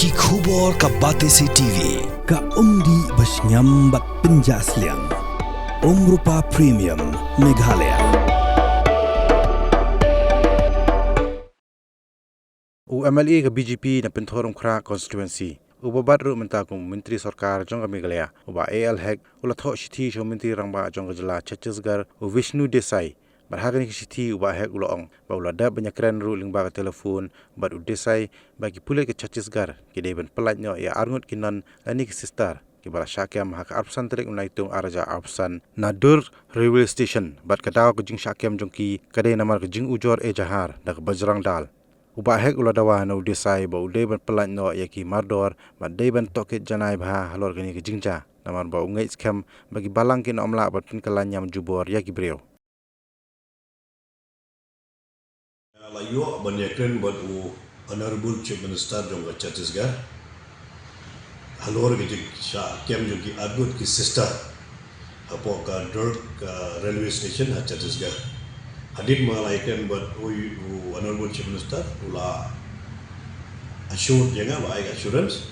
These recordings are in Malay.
Ki khubor ka Batesi TV. Ka umdi basnyam bat penjasliang. Rupa Premium Meghalaya. MLA ka BJP na Thoh constituency. Ubabat ru mentakung Menteri Sarkar jong Meghalaya. Uba AL Hek Thoh Shithi jo Menteri Rangba jong jela Chhatisgarh u Vishnu Desai. Barhagani Shithi uba Hek uloong. Ba ulada banyak keren ru lingba ka telefon bat u Desai bagi pulai ke Chhatisgarh kide ben pelatnya ya Ngut kinan lani ke sister. Kibara Shah hak arpsan terik unaitung araja arpsan nadur railway station bat kadaw ke jing Shah jongki kadai namar ke jing ujor jahar dak Bajrang Dal. Uba Hek uladawa na udesai ba udai ban pelat no yaki mardor ba dai ban toket janai bha halor gani ke jingja namar ba ungai scam bagi balang kin omla bat pin kalanyam jubor yaki breu. Layo banyakkan buat honorable chief minister jong Chhatisgarh halor ke Shah jongki Ngut ki sister apo ka Durg railway station Chhatisgarh. Hadir malaikan buat honorable chief minister ula assured jangan baik assurance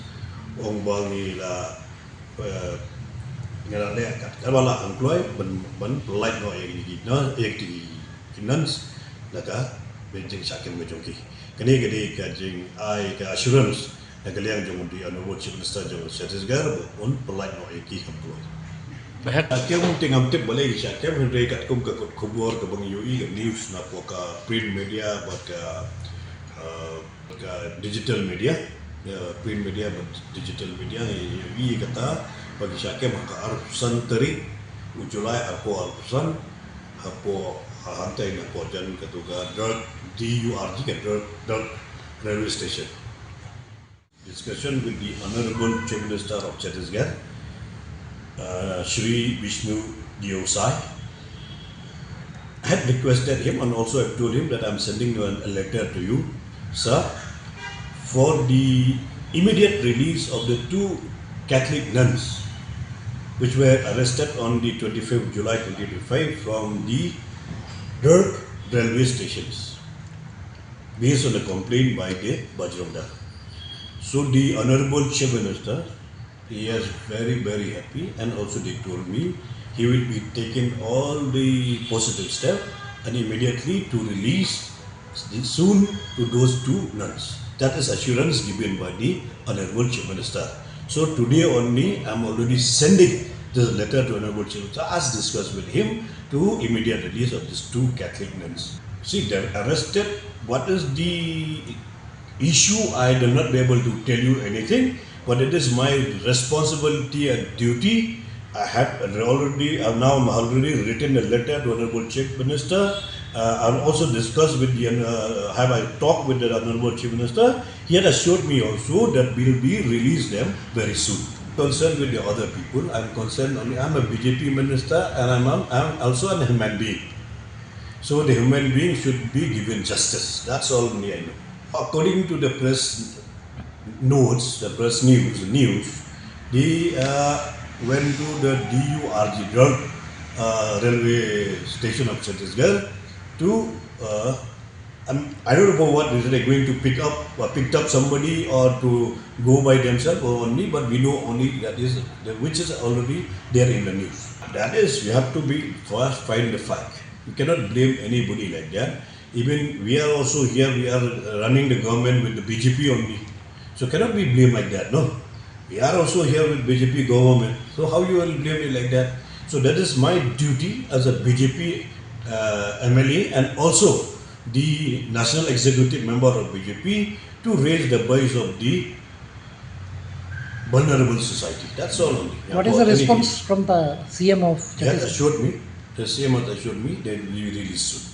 orang bangi la ngara le kat kalwala employ ben polite no yang di finance laka benjing sakin mejoki kene gede ka jing ai ka assurance naga liang jong di honorable chief minister jong Chhatisgarh on polite no yang employ Bahat akhir tengah tip boleh disyakat hendak kat kum ke kubur ke bang UI ke news nak ka print media buat ke digital media print media buat digital media UI kata bagi syakat maka arpsan terik ujulai apa arpsan apa hantai nak pojan ketuga DURG ke Durg railway station. Discussion with the honorable chief minister of Chhatisgarh Shri Vishnu Desai. I had requested him and also I told him that I am sending a letter to you, sir, for the immediate release of the two Catholic nuns which were arrested on the 25th July 2025 from the Durg railway stations based on a complaint by the Bajrang Dal. So the Honorable Chief Minister, he is very happy and also they told me he will be taking all the positive steps and immediately to release soon to those two nuns. That is assurance given by the Honorable Chief Minister. So today only I am already sending this letter to Honorable Chief Minister as discussed with him to immediate release of these two Catholic nuns. See, they are arrested. What is the issue? I will not be able to tell you anything. But it is my responsibility and duty. I have now already written a letter to Honorable Chief Minister. I've also discussed with the have I talked with the Honorable Chief Minister. He had assured me also that we will be release them very soon. Concerned with the other people, I'm concerned only. I'm a BJP minister and I'm also a human being. So the human being should be given justice. That's all I know. According to the press notes, the press news, they went to the Durg railway station of Chhatisgarh to, I don't know for what reason they're going to picked up somebody or to go by themselves or only, but we know only that is, which is already there in the news. That is, you have to be first find the fact. You cannot blame anybody like that. Even we are also here, we are running the government with the BJP only. So cannot be blamed like that, no. We are also here with BJP government. So how you will blame me like that? So that is my duty as a BJP MLA and also the national executive member of BJP to raise the voice of the vulnerable society. That's all only. What is the response from the CM of Chhatisgarh? He has assured me, the CM has assured me that we will release soon.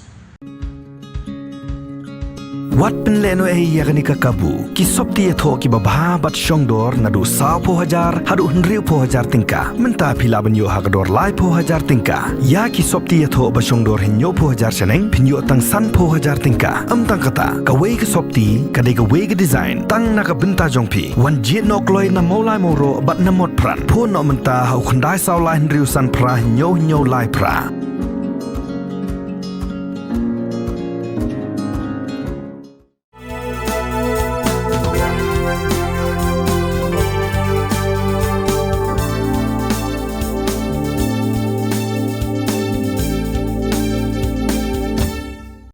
Wat penleno yakni kakabu ki sopti Thoh ki babha bat shongdor nadu 100,000 hadu 100,000 tingka menta phila banyo hagador lai 100,000 tingka ya ki sopti Thoh ba shongdor hinyo 100,000 seneng pinyo tang san 100,000 tingka amtang kata ka wei ka sopti ka de ka wei ka design tang na ka benta jongpi wan jit nok loi na molai moro bat na mod pran pho no menta hau khandai saw lai 100,000 pra hinyo lai pra